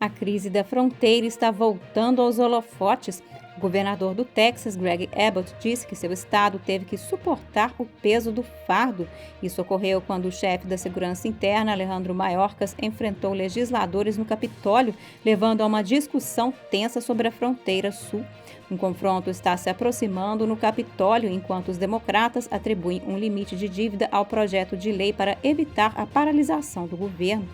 A crise da fronteira está voltando aos holofotes. O governador do Texas, Greg Abbott, disse que seu estado teve que suportar o peso do fardo. Isso ocorreu quando o chefe da Segurança Interna, Alejandro Mayorkas, enfrentou legisladores no Capitólio, levando a uma discussão tensa sobre a fronteira sul. Um confronto está se aproximando no Capitólio, enquanto os democratas atribuem um limite de dívida ao projeto de lei para evitar a paralisação do governo.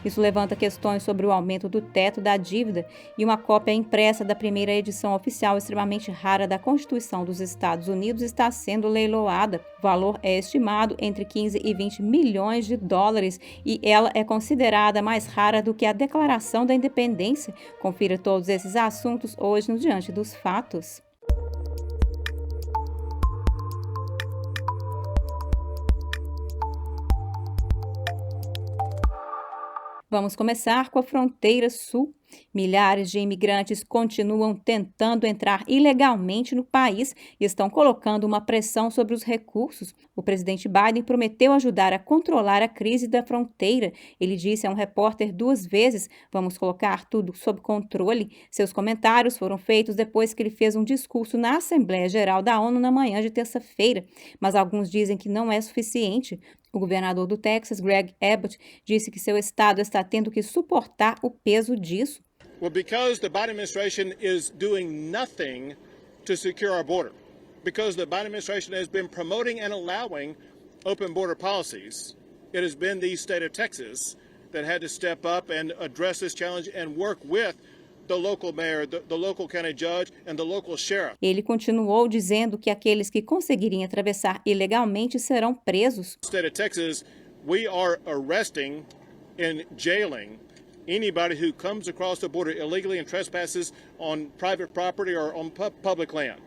Isso levanta questões sobre o aumento do teto da dívida e uma cópia impressa da primeira edição oficial extremamente rara da Constituição dos Estados Unidos está sendo leiloada. O valor é estimado entre 15 e 20 milhões de dólares e ela é considerada mais rara do que a Declaração da Independência. Confira todos esses assuntos hoje no Diante dos Fatos. Vamos começar com a fronteira sul. Milhares de imigrantes continuam tentando entrar ilegalmente no país e estão colocando uma pressão sobre os recursos. O presidente Biden prometeu ajudar a controlar a crise da fronteira. Ele disse a um repórter 2 vezes: "Vamos colocar tudo sob controle." Seus comentários foram feitos depois que ele fez um discurso na Assembleia Geral da ONU na manhã de terça-feira, mas alguns dizem que não é suficiente. O governador do Texas, Greg Abbott, disse que seu estado está tendo que suportar o peso disso. Well, because the Biden administration is doing nothing to secure our border, because the Biden administration has been promoting and allowing open border policies, it has been the state of Texas that had to step up and address this challenge and work with the local mayor, the local county judge, and the local sheriff. Ele continuou dizendo que aqueles que conseguirem atravessar ilegalmente serão presos. The state of Texas, we are arresting and jailing anybody who comes across the border illegally and trespasses on private property or on public land.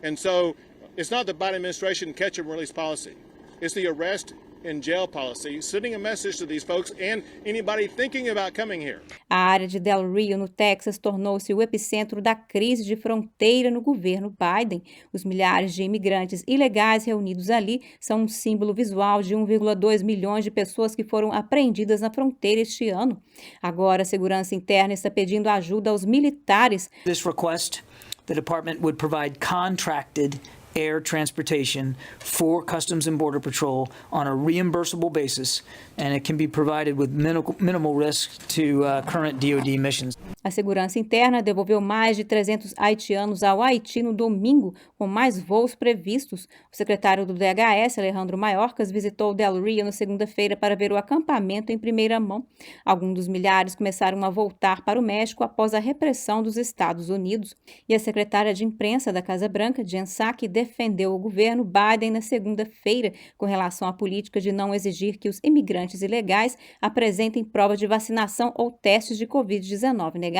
And so it's not the Biden administration catch and release policy. It's the arrest and jail policy, sending a message to these folks and anybody thinking about coming here. A área de Del Rio, no Texas, tornou-se o epicentro da crise de fronteira no governo Biden. Os milhares de imigrantes ilegais reunidos ali são um símbolo visual de 1,2 milhões de pessoas que foram apreendidas na fronteira este ano. Agora, a Segurança Interna está pedindo ajuda aos militares. This request, the department would provide contracted air transportation for Customs and Border Patrol on a reimbursable basis, and it can be provided with minimal risk to current DoD missions. A Segurança Interna devolveu mais de 300 haitianos ao Haiti no domingo, com mais voos previstos. O secretário do DHS, Alejandro Mayorkas, visitou Del Rio na segunda-feira para ver o acampamento em primeira mão. Alguns dos milhares começaram a voltar para o México após a repressão dos Estados Unidos. E a secretária de imprensa da Casa Branca, Jen Psaki, defendeu o governo Biden na segunda-feira com relação à política de não exigir que os imigrantes ilegais apresentem prova de vacinação ou testes de Covid-19 negativos.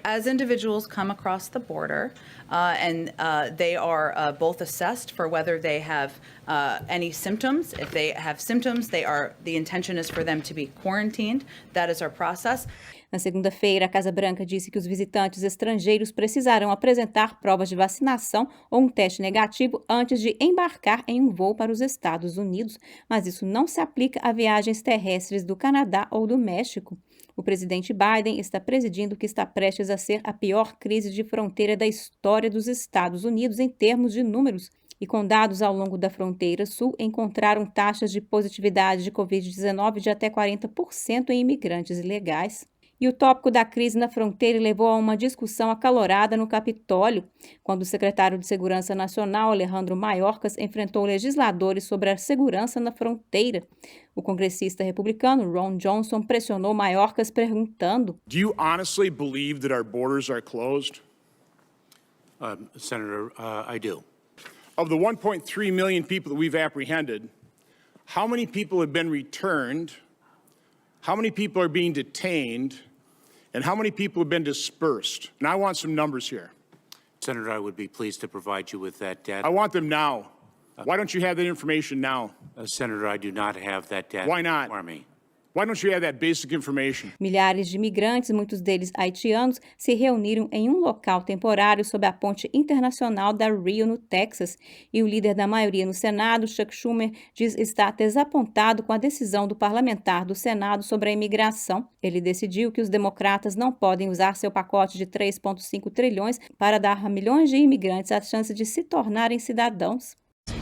As individuals come across the border they are both assessed for whether they have any symptoms. If they have symptoms, the intention is for them to be quarantined. That is our process. Na segunda-feira, a Casa Branca disse que os visitantes estrangeiros precisarão apresentar provas de vacinação ou um teste negativo antes de embarcar em um voo para os Estados Unidos, mas isso não se aplica a viagens terrestres do Canadá ou do México. O presidente Biden está presidindo o que está prestes a ser a pior crise de fronteira da história dos Estados Unidos em termos de números. E com dados ao longo da fronteira sul, encontraram taxas de positividade de Covid-19 de até 40% em imigrantes ilegais. E o tópico da crise na fronteira levou a uma discussão acalorada no Capitólio, quando o secretário de Segurança Nacional, Alejandro Mayorkas, enfrentou legisladores sobre a segurança na fronteira. O congressista republicano Ron Johnson pressionou Mayorkas perguntando: Do you honestly believe that our borders are closed? Senator, I do. Of the 1.3 million people that we've apprehended, how many people have been returned? How many people are being detained? And how many people have been dispersed? And I want some numbers here. Senator, I would be pleased to provide you with that data. I want them now. Why don't you have that information now? Senator, I do not have that data. Why not? For me. Why don't you have that basic information? Milhares de imigrantes, muitos deles haitianos, se reuniram em um local temporário sob a ponte internacional da Rio, no Texas, e o líder da maioria no Senado, Chuck Schumer, diz estar desapontado com a decisão do parlamentar do Senado sobre a imigração. Ele decidiu que os democratas não podem usar seu pacote de 3,5 trilhões para dar a milhões de imigrantes a chance de se tornarem cidadãos.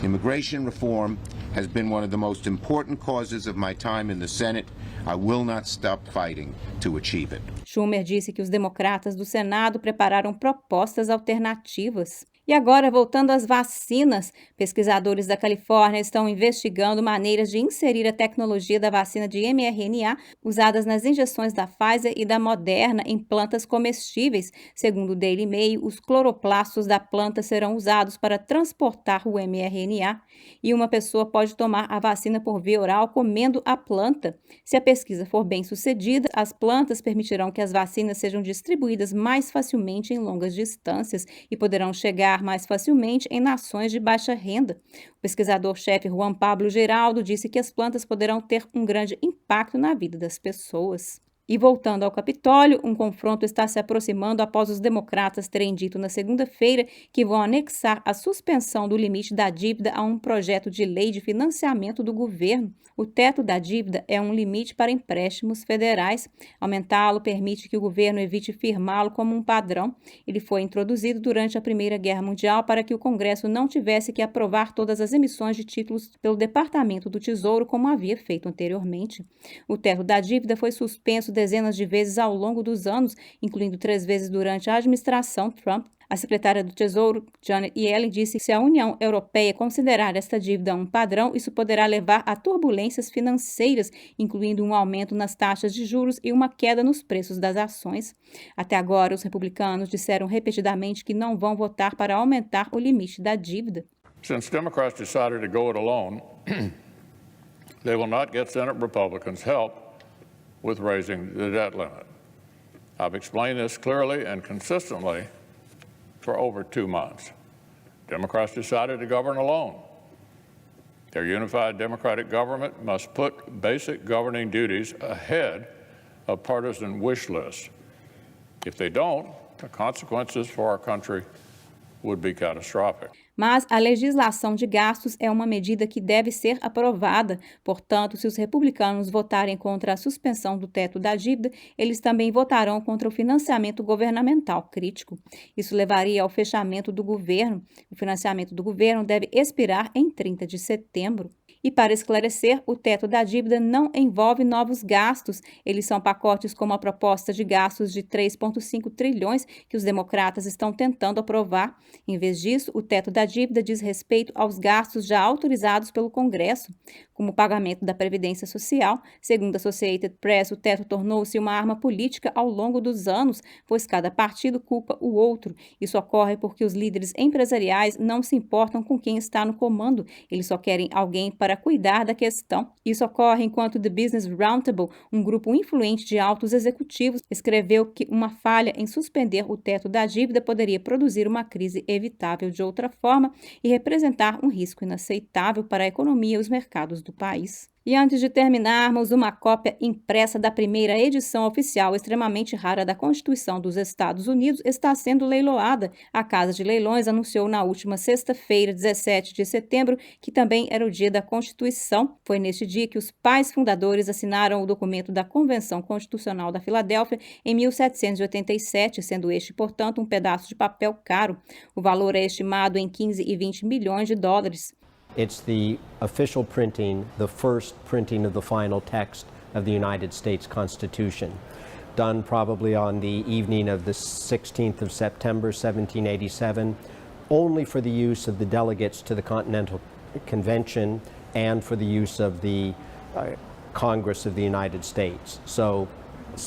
Immigration reform has been one of the most important causes of my time in the Senate. I will not stop fighting to achieve it. Schumer disse que os democratas do Senado prepararam propostas alternativas. E agora, voltando às vacinas, pesquisadores da Califórnia estão investigando maneiras de inserir a tecnologia da vacina de mRNA usadas nas injeções da Pfizer e da Moderna em plantas comestíveis. Segundo o Daily Mail, os cloroplastos da planta serão usados para transportar o mRNA e uma pessoa pode tomar a vacina por via oral comendo a planta. Se a pesquisa for bem sucedida, as plantas permitirão que as vacinas sejam distribuídas mais facilmente em longas distâncias e poderão chegar mais facilmente em nações de baixa renda. O pesquisador-chefe Juan Pablo Geraldo disse que as plantas poderão ter um grande impacto na vida das pessoas. E voltando ao Capitólio, um confronto está se aproximando após os democratas terem dito na segunda-feira que vão anexar a suspensão do limite da dívida a um projeto de lei de financiamento do governo. O teto da dívida é um limite para empréstimos federais. Aumentá-lo permite que o governo evite firmá-lo como um padrão. Ele foi introduzido durante a Primeira Guerra Mundial para que o Congresso não tivesse que aprovar todas as emissões de títulos pelo Departamento do Tesouro, como havia feito anteriormente. O teto da dívida foi suspenso dezenas de vezes ao longo dos anos, incluindo 3 vezes durante a administração Trump. A secretária do Tesouro, Janet Yellen, disse que se a União Europeia considerar esta dívida um padrão, isso poderá levar a turbulências financeiras, incluindo um aumento nas taxas de juros e uma queda nos preços das ações. Até agora, os republicanos disseram repetidamente que não vão votar para aumentar o limite da dívida. Since Democrats decided to go it alone, they will not get Senate Republicans' help with raising the debt limit. I've explained this clearly and consistently for over 2 months. Democrats decided to govern alone. Their unified democratic government must put basic governing duties ahead of partisan wish lists. If they don't, the consequences for our country would be catastrophic. Mas a legislação de gastos é uma medida que deve ser aprovada. Portanto, se os republicanos votarem contra a suspensão do teto da dívida, eles também votarão contra o financiamento governamental crítico. Isso levaria ao fechamento do governo. O financiamento do governo deve expirar em 30 de setembro. E para esclarecer, o teto da dívida não envolve novos gastos. Eles são pacotes como a proposta de gastos de 3,5 trilhões que os democratas estão tentando aprovar. Em vez disso, o teto da dívida diz respeito aos gastos já autorizados pelo Congresso, como o pagamento da Previdência Social. Segundo a Associated Press, o teto tornou-se uma arma política ao longo dos anos, pois cada partido culpa o outro. Isso ocorre porque os líderes empresariais não se importam com quem está no comando, eles só querem alguém para cuidar da questão. Isso ocorre enquanto The Business Roundtable, um grupo influente de altos executivos, escreveu que uma falha em suspender o teto da dívida poderia produzir uma crise evitável de outra forma e representar um risco inaceitável para a economia e os mercados do país. E antes de terminarmos, uma cópia impressa da primeira edição oficial extremamente rara da Constituição dos Estados Unidos está sendo leiloada. A Casa de Leilões anunciou na última sexta-feira, 17 de setembro, que também era o dia da Constituição. Foi neste dia que os pais fundadores assinaram o documento da Convenção Constitucional da Filadélfia em 1787, sendo este, portanto, um pedaço de papel caro. O valor é estimado em 15 e 20 milhões de dólares. It's the official printing, the first printing of the final text of the United States Constitution, done probably on the evening of the 16th of September, 1787, only for the use of the delegates to the Continental Convention and for the use of the Congress of the United States. So,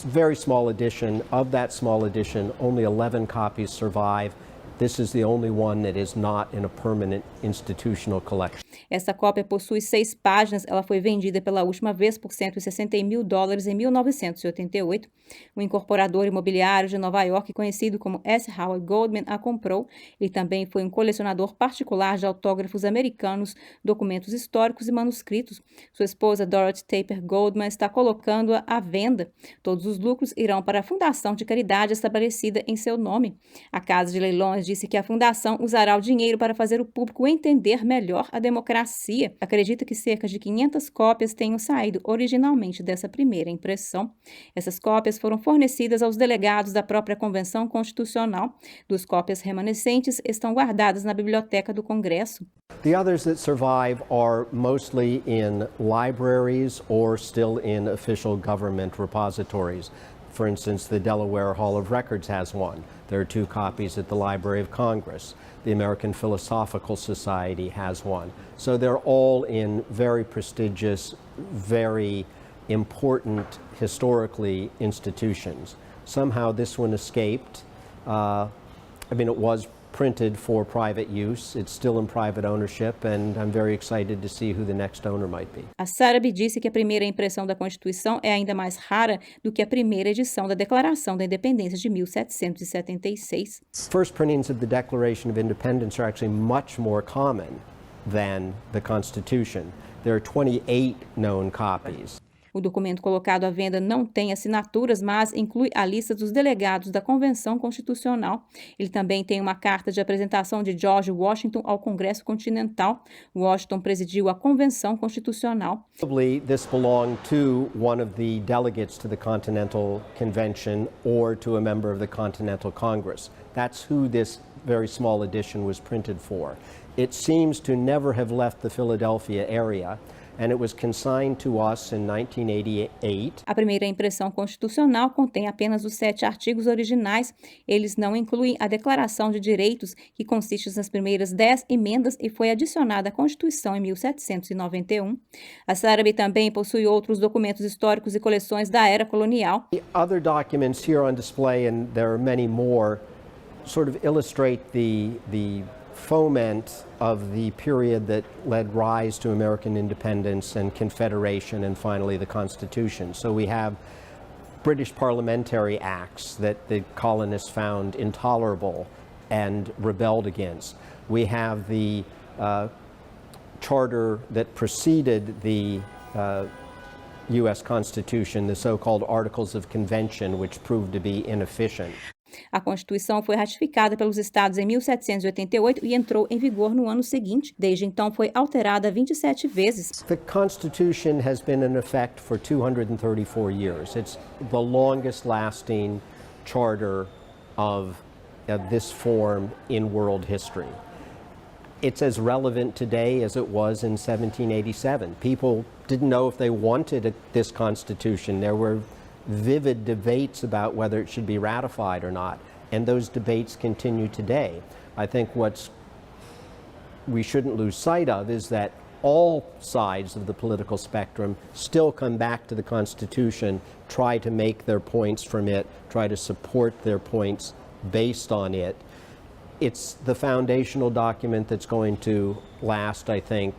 very small edition. Of that small edition, only 11 copies survive. This is the only one that is not in a permanent institutional collection. Essa cópia possui 6 páginas. Ela foi vendida pela última vez por $160 mil em 1988. O incorporador imobiliário de Nova York, conhecido como S. Howard Goldman, a comprou. Ele também foi um colecionador particular de autógrafos americanos, documentos históricos e manuscritos. Sua esposa, Dorothy Taper Goldman, está colocando-a à venda. Todos os lucros irão para a fundação de caridade estabelecida em seu nome. A Casa de Leilões disse que a fundação usará o dinheiro para fazer o público entender melhor a democracia. Acredita que cerca de 500 cópias tenham saído originalmente dessa primeira impressão. Essas cópias foram fornecidas aos delegados da própria Convenção Constitucional. 2 cópias remanescentes estão guardadas na Biblioteca do Congresso. The others that survive are mostly in libraries or still in official government repositories. For instance, the Delaware Hall of Records has one. There are 2 copies at the Library of Congress. The American Philosophical Society has one. So they're all in very prestigious, very important historically institutions. Somehow this one escaped. It was printed for private use. It's still in private ownership, and I'm very excited to see who the next owner might be. A Sotheby disse que a primeira impressão da Constituição é ainda mais rara do que a primeira edição da Declaração da Independência de 1776. First printings of the Declaration of Independence are actually much more common than the Constitution. There are 28 known copies. O documento colocado à venda não tem assinaturas, mas inclui a lista dos delegados da Convenção Constitucional. Ele também tem uma carta de apresentação de George Washington ao Congresso Continental. Washington presidiu a Convenção Constitucional. Probably this belonged to one of the delegates to the Continental Convention or to a member of the Continental Congress. That's who this very small edition was printed for. It seems to never have left the Philadelphia area. And it was consigned to us in 1988. A primeira impressão constitucional contém apenas os 7 artigos originais. Eles não incluem a Declaração de Direitos, que consiste nas primeiras 10 emendas e foi adicionada à Constituição em 1791. A Sotheby também possui outros documentos históricos e coleções da era colonial. The other documents here on display, and there are many more, sort of illustrate the foment of the period that led rise to American independence and Confederation and finally the Constitution. So we have British parliamentary acts that the colonists found intolerable and rebelled against. We have the charter that preceded the U.S. Constitution, the so-called Articles of Convention, which proved to be inefficient. A Constituição foi ratificada pelos estados em 1788 e entrou em vigor no ano seguinte. Desde então, foi alterada 27 vezes. The Constitution has been in effect for 234 years. It's the longest lasting charter of this form in world history. It's as relevant today as it was in 1787. People didn't know if they wanted this Constitution. There were vivid debates about whether it should be ratified or not, and those debates continue today. I think we shouldn't lose sight of is that all sides of the political spectrum still come back to the Constitution, try to make their points from it, try to support their points based on it. It's the foundational document that's going to last, I think,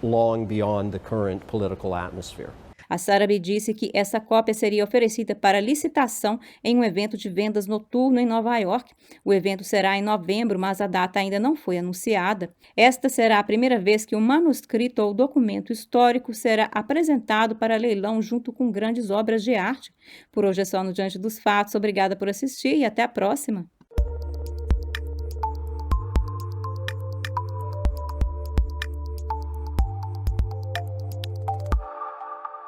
long beyond the current political atmosphere. A Sotheby disse que essa cópia seria oferecida para licitação em um evento de vendas noturno em Nova York. O evento será em novembro, mas a data ainda não foi anunciada. Esta será a primeira vez que um manuscrito ou documento histórico será apresentado para leilão junto com grandes obras de arte. Por hoje é só no Diante dos Fatos. Obrigada por assistir e até a próxima.